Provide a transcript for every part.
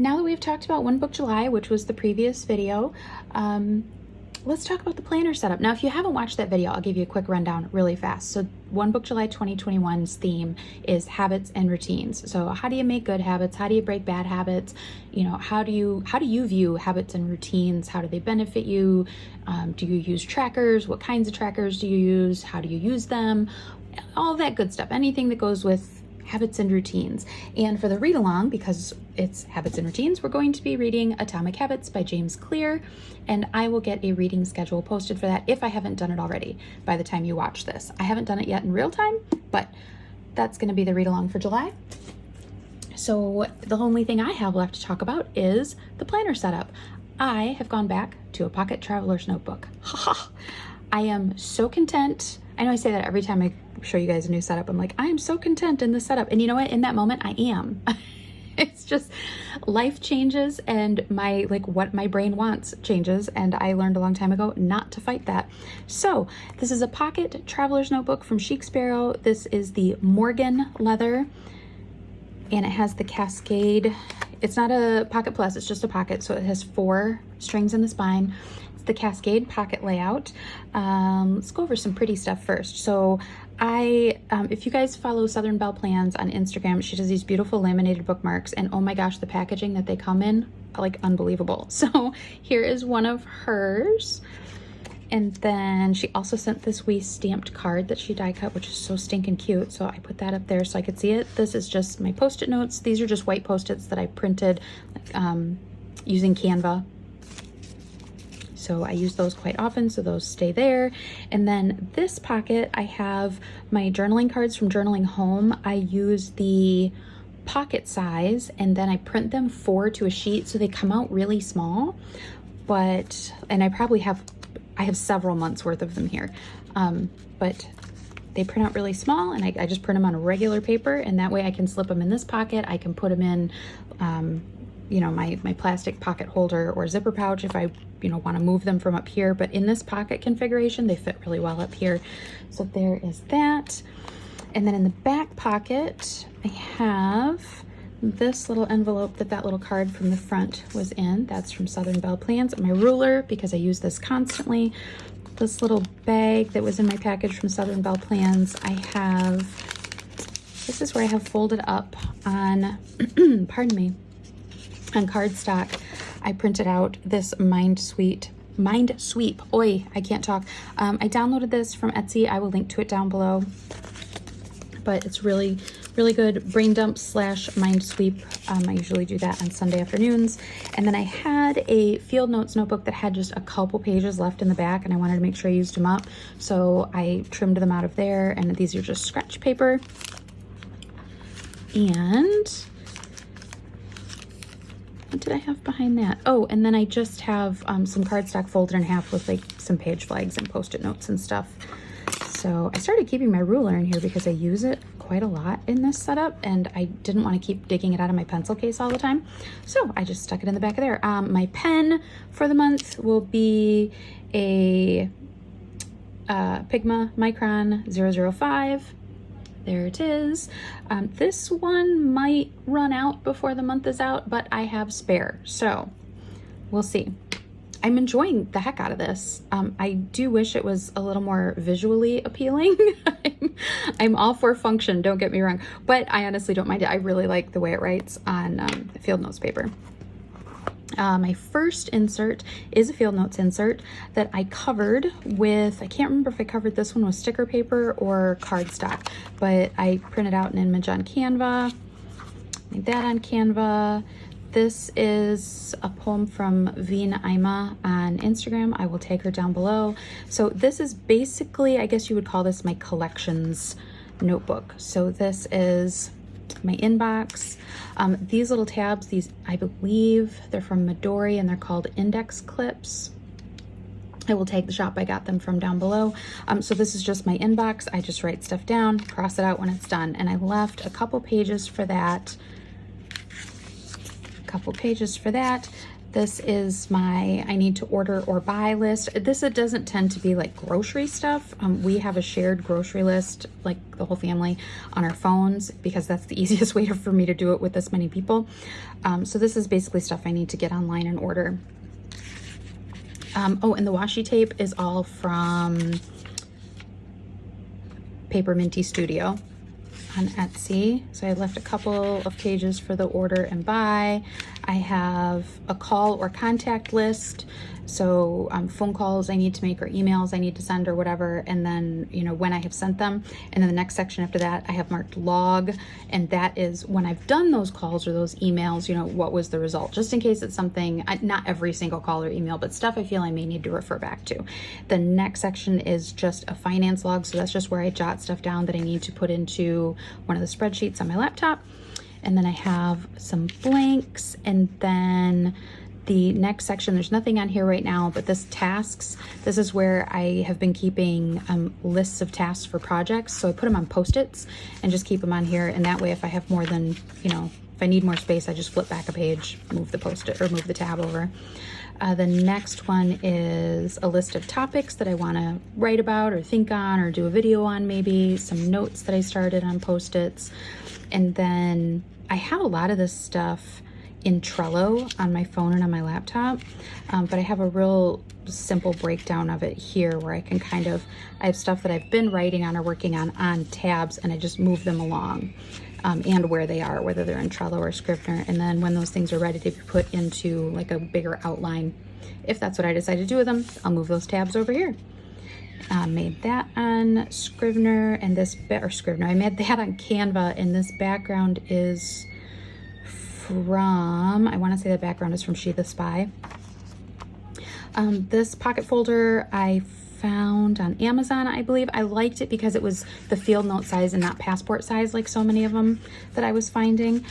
now that we've talked about One Book July, which was the previous video, let's talk about the planner setup. Now, if you haven't watched that video, I'll give you a quick rundown really fast. So One Book July 2021's theme is habits and routines. So how do you make good habits? How do you break bad habits? You know, how do you view habits and routines? How do they benefit you? Do you use trackers? What kinds of trackers do you use? How do you use them? All that good stuff. Anything that goes with habits and routines. And for the read along, because it's habits and routines, we're going to be reading Atomic Habits by James Clear, and I will get a reading schedule posted for that if I haven't done it already by the time you watch this. I haven't done it yet in real time, but that's going to be the read along for July. So the only thing I have left to talk about is the planner setup. I have gone back to a pocket traveler's notebook. I am so content. I know I say that every time I show you guys a new setup. I'm like, I am so content in this setup. And you know what? In that moment, I am. It's just life changes and what my brain wants changes. And I learned a long time ago not to fight that. So this is a pocket traveler's notebook from Chic Sparrow. This is the Morgan leather, and it has the Cascade. It's not a Pocket Plus, it's just a pocket. So it has 4 strings in the spine. The Cascade pocket layout. Let's go over some pretty stuff first. So if you guys follow Southern Belle Plans on Instagram, she does these beautiful laminated bookmarks, and oh my gosh, the packaging that they come in, like, unbelievable. So here is one of hers. And then she also sent this wee stamped card that she die cut, which is so stinking cute. So I put that up there so I could see it. This is just my Post-it notes. These are just white Post-its that I printed using Canva. So I use those quite often, so those stay there. And then this pocket, I have my journaling cards from Journaling Home. I use the pocket size, and then I print them 4 to a sheet, so they come out really small. And I have several months worth of them here. But they print out really small, and I just print them on a regular paper, and that way I can slip them in this pocket. I can put them in my plastic pocket holder or zipper pouch if I want to move them from up here, but in this pocket configuration they fit really well up here. So there is that. And then in the back pocket I have this little envelope that little card from the front was in. That's from Southern Belle Plans. My ruler, because I use this constantly. This little bag that was in my package from Southern Belle Plans, this is where I have folded up on pardon me, on cardstock. I printed out this Mind Sweep. Oi, I can't talk. I downloaded this from Etsy. I will link to it down below. But it's really, really good brain dump / mind sweep. I usually do that on Sunday afternoons. And then I had a field notes notebook that had just a couple pages left in the back, and I wanted to make sure I used them up. So I trimmed them out of there, and these are just scratch paper. And what did I have behind that? Oh, and then I just have some cardstock folded in half with some page flags and Post-it notes and stuff. So I started keeping my ruler in here because I use it quite a lot in this setup, and I didn't want to keep digging it out of my pencil case all the time. So I just stuck it in the back of there. My pen for the month will be a Pigma Micron 005. There it is. This one might run out before the month is out, but I have spare, so we'll see. I'm enjoying the heck out of this. I do wish it was a little more visually appealing. I'm all for function, don't get me wrong, but I honestly don't mind it. I really like the way it writes on field notes paper. My first insert is a field notes insert that I covered with, I can't remember if I covered this one with sticker paper or cardstock, but I printed out an image on Canva, made that on Canva. This is a poem from Veen Ima on Instagram. I will tag her down below. So this is basically, I guess you would call this my collections notebook. So this is my inbox. These little tabs, I believe they're from Midori, and they're called index clips. I will tag the shop I got them from down below. So this is just my inbox. I just write stuff down, cross it out when it's done, and I left a couple pages for that. This is my I need to order or buy list. This, it doesn't tend to be like grocery stuff. We have a shared grocery list, like the whole family, on our phones, because that's the easiest way for me to do it with this many people. So this is basically stuff I need to get online and order. Oh, and the washi tape is all from Paper Minty Studio on Etsy. So I left a couple of pages for the order and buy. I have a call or contact list. So phone calls I need to make or emails I need to send or whatever. And then, you know, when I have sent them. And then the next section after that, I have marked log. And that is when I've done those calls or those emails, you know, what was the result? Just in case it's something, not every single call or email, but stuff I feel I may need to refer back to. The next section is just a finance log. So that's just where I jot stuff down that I need to put into one of the spreadsheets on my laptop. And then I have some blanks, and then the next section, there's nothing on here right now, but this tasks, this is where I have been keeping lists of tasks for projects. So I put them on Post-its and just keep them on here. And that way, if I have more than, you know, if I need more space, I just flip back a page, move the Post-it or move the tab over. The next one is a list of topics that I want to write about or think on or do a video on, maybe some notes that I started on Post-its. And then I have a lot of this stuff in Trello on my phone and on my laptop, but I have a real simple breakdown of it here where I can kind of, I have stuff that I've been writing on or working on tabs, and I just move them along and where they are, whether they're in Trello or Scrivener. And then when those things are ready to be put into like a bigger outline, if that's what I decide to do with them, I'll move those tabs over here. Made that on Scrivener, and this, or Scrivener, I made that on Canva, and this background is from, I want to say the background is from She the Spy. This pocket folder I found on Amazon, I believe. I liked it because it was the field note size and not passport size like so many of them that I was finding.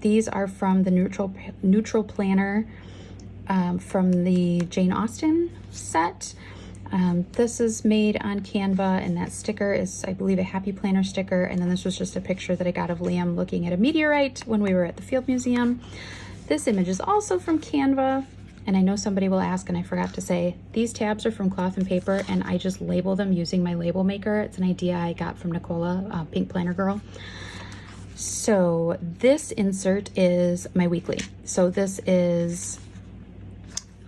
These are from the Neutral Planner from the Jane Austen set. This is made on Canva, and that sticker is, I believe, a Happy Planner sticker. And then this was just a picture that I got of Liam looking at a meteorite when we were at the Field Museum. This image is also from Canva. And I know somebody will ask, and I forgot to say, these tabs are from Cloth and Paper, and I just label them using my label maker. It's an idea I got from Nicola, Pink Planner Girl. So this insert is my weekly. So this is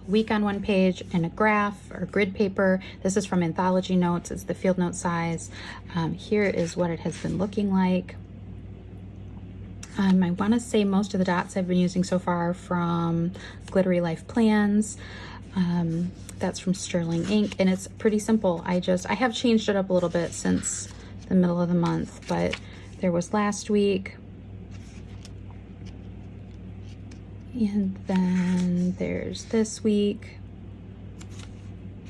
week on one page and a graph or grid paper. This is from Anthology Notes. It's the field note size. Here is what it has been looking like. I want to say most of the dots I've been using so far are from Glittery Life Plans. That's from Sterling Ink, and it's pretty simple. I have changed it up a little bit since the middle of the month, but there was last week. And then there's this week.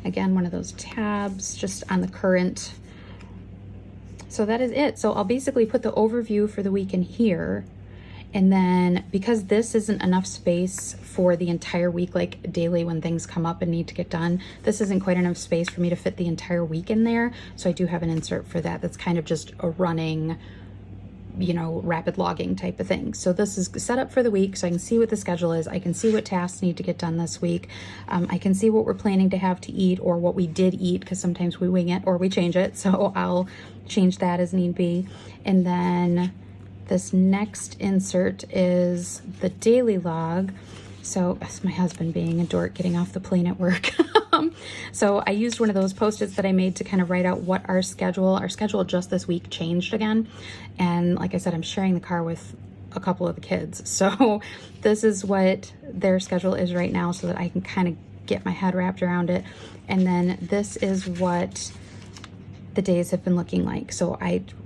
Again, one of those tabs just on the current. So that is it. So I'll basically put the overview for the week in here. And then because this isn't enough space for the entire week, like daily when things come up and need to get done, this isn't quite enough space for me to fit the entire week in there. So I do have an insert for that. That's kind of just a running, you know, rapid logging type of thing. So this is set up for the week so I can see what the schedule is. I can see what tasks need to get done this week. I can see what we're planning to have to eat or what we did eat, because sometimes we wing it or we change it. So I'll change that as need be. And then this next insert is the daily log. So that's my husband being a dork getting off the plane at work. So I used one of those Post-its that I made to kind of write out what our schedule just this week changed again. And like I said, I'm sharing the car with a couple of the kids. So this is what their schedule is right now so that I can kind of get my head wrapped around it. And then this is what the days have been looking like. So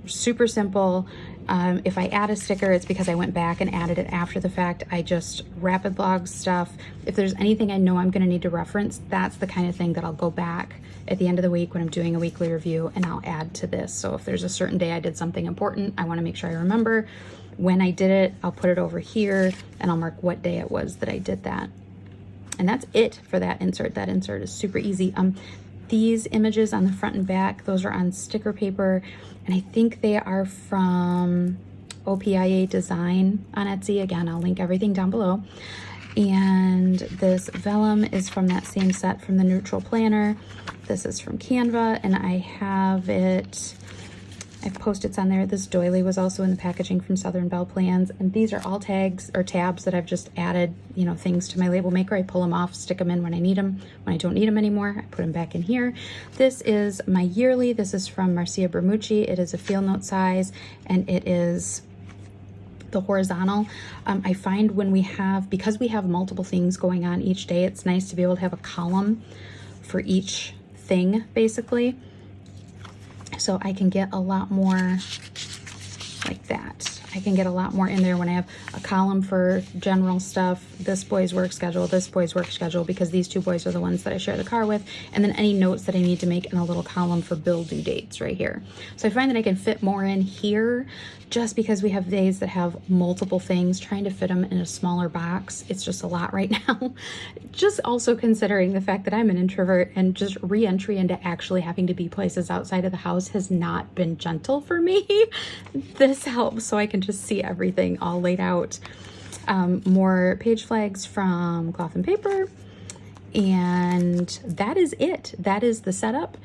super simple. If I add a sticker, it's because I went back and added it after the fact. I just rapid log stuff. If there's anything I know I'm going to need to reference, that's the kind of thing that I'll go back at the end of the week when I'm doing a weekly review and I'll add to this. So if there's a certain day I did something important, I want to make sure I remember when I did it. I'll put it over here and I'll mark what day it was that I did that. And that's it for that insert. That insert is super easy. These images on the front and back, those are on sticker paper, and I think they are from OPIA Design on Etsy. Again, I'll link everything down below. And this vellum is from that same set from the Neutral Planner. This is from Canva, and I have it, I have Post-its on there. This doily was also in the packaging from Southern Belle Plans, and these are all tags or tabs that I've just added, you know, things to my label maker. I pull them off, stick them in when I need them. When I don't need them anymore, I put them back in here. This is my yearly. This is from Marcia Bermucci. It is a field note size, and it is the horizontal. I find when we have, because we have multiple things going on each day, it's nice to be able to have a column for each thing, basically. So I can get a lot more like that. I can get a lot more in there when I have a column for general stuff, this boy's work schedule, this boy's work schedule, because these two boys are the ones that I share the car with, and then any notes that I need to make in a little column for bill due dates right here. So I find that I can fit more in here just because we have days that have multiple things. Trying to fit them in a smaller box, it's just a lot right now. Just also considering the fact that I'm an introvert, and just re-entry into actually having to be places outside of the house has not been gentle for me. This helps so I can just see everything all laid out. More page flags from Cloth and Paper, and that is it. That is the setup.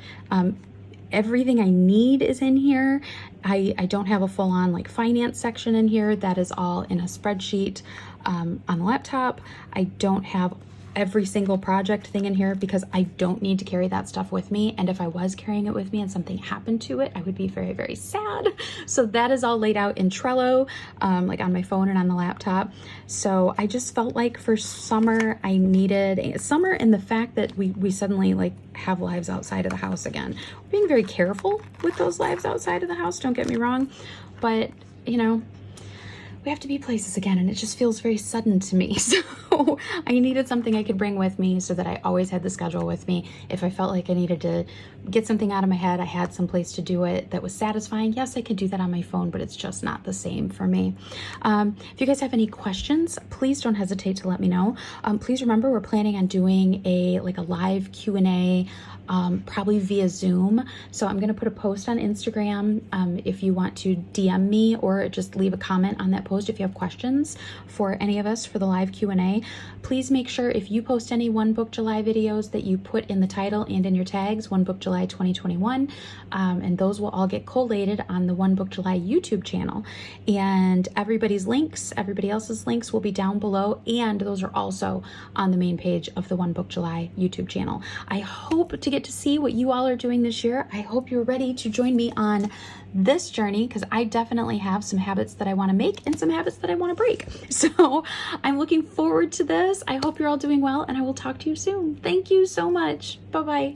Everything I need is in here. I don't have a full-on like finance section in here. That is all in a spreadsheet on the laptop. I don't have every single project thing in here because I don't need to carry that stuff with me. And if I was carrying it with me and something happened to it, I would be very, very sad. So that is all laid out in Trello, like on my phone and on the laptop. So I just felt like for summer, I needed summer, and the fact that we suddenly like have lives outside of the house again. We're being very careful with those lives outside of the house, don't get me wrong, but you know, we have to be places again, and it just feels very sudden to me. So I needed something I could bring with me so that I always had the schedule with me. If I felt like I needed to get something out of my head, I had some place to do it that was satisfying. Yes, I could do that on my phone, but it's just not the same for me. If you guys have any questions, please don't hesitate to let me know. Please remember, we're planning on doing a live Q&A, probably via Zoom. So I'm going to put a post on Instagram if you want to DM me or just leave a comment on that post if you have questions for any of us for the live Q&A. Please make sure if you post any One Book July videos that you put in the title and in your tags One Book July 2021, and those will all get collated on the One Book July YouTube channel. And everybody else's links will be down below, and those are also on the main page of the One Book July YouTube channel. I hope to get to see what you all are doing this year. I hope you're ready to join me on this journey, because I definitely have some habits that I want to make and some habits that I want to break. So I'm looking forward to this. I hope you're all doing well, and I will talk to you soon. Thank you so much. Bye-bye.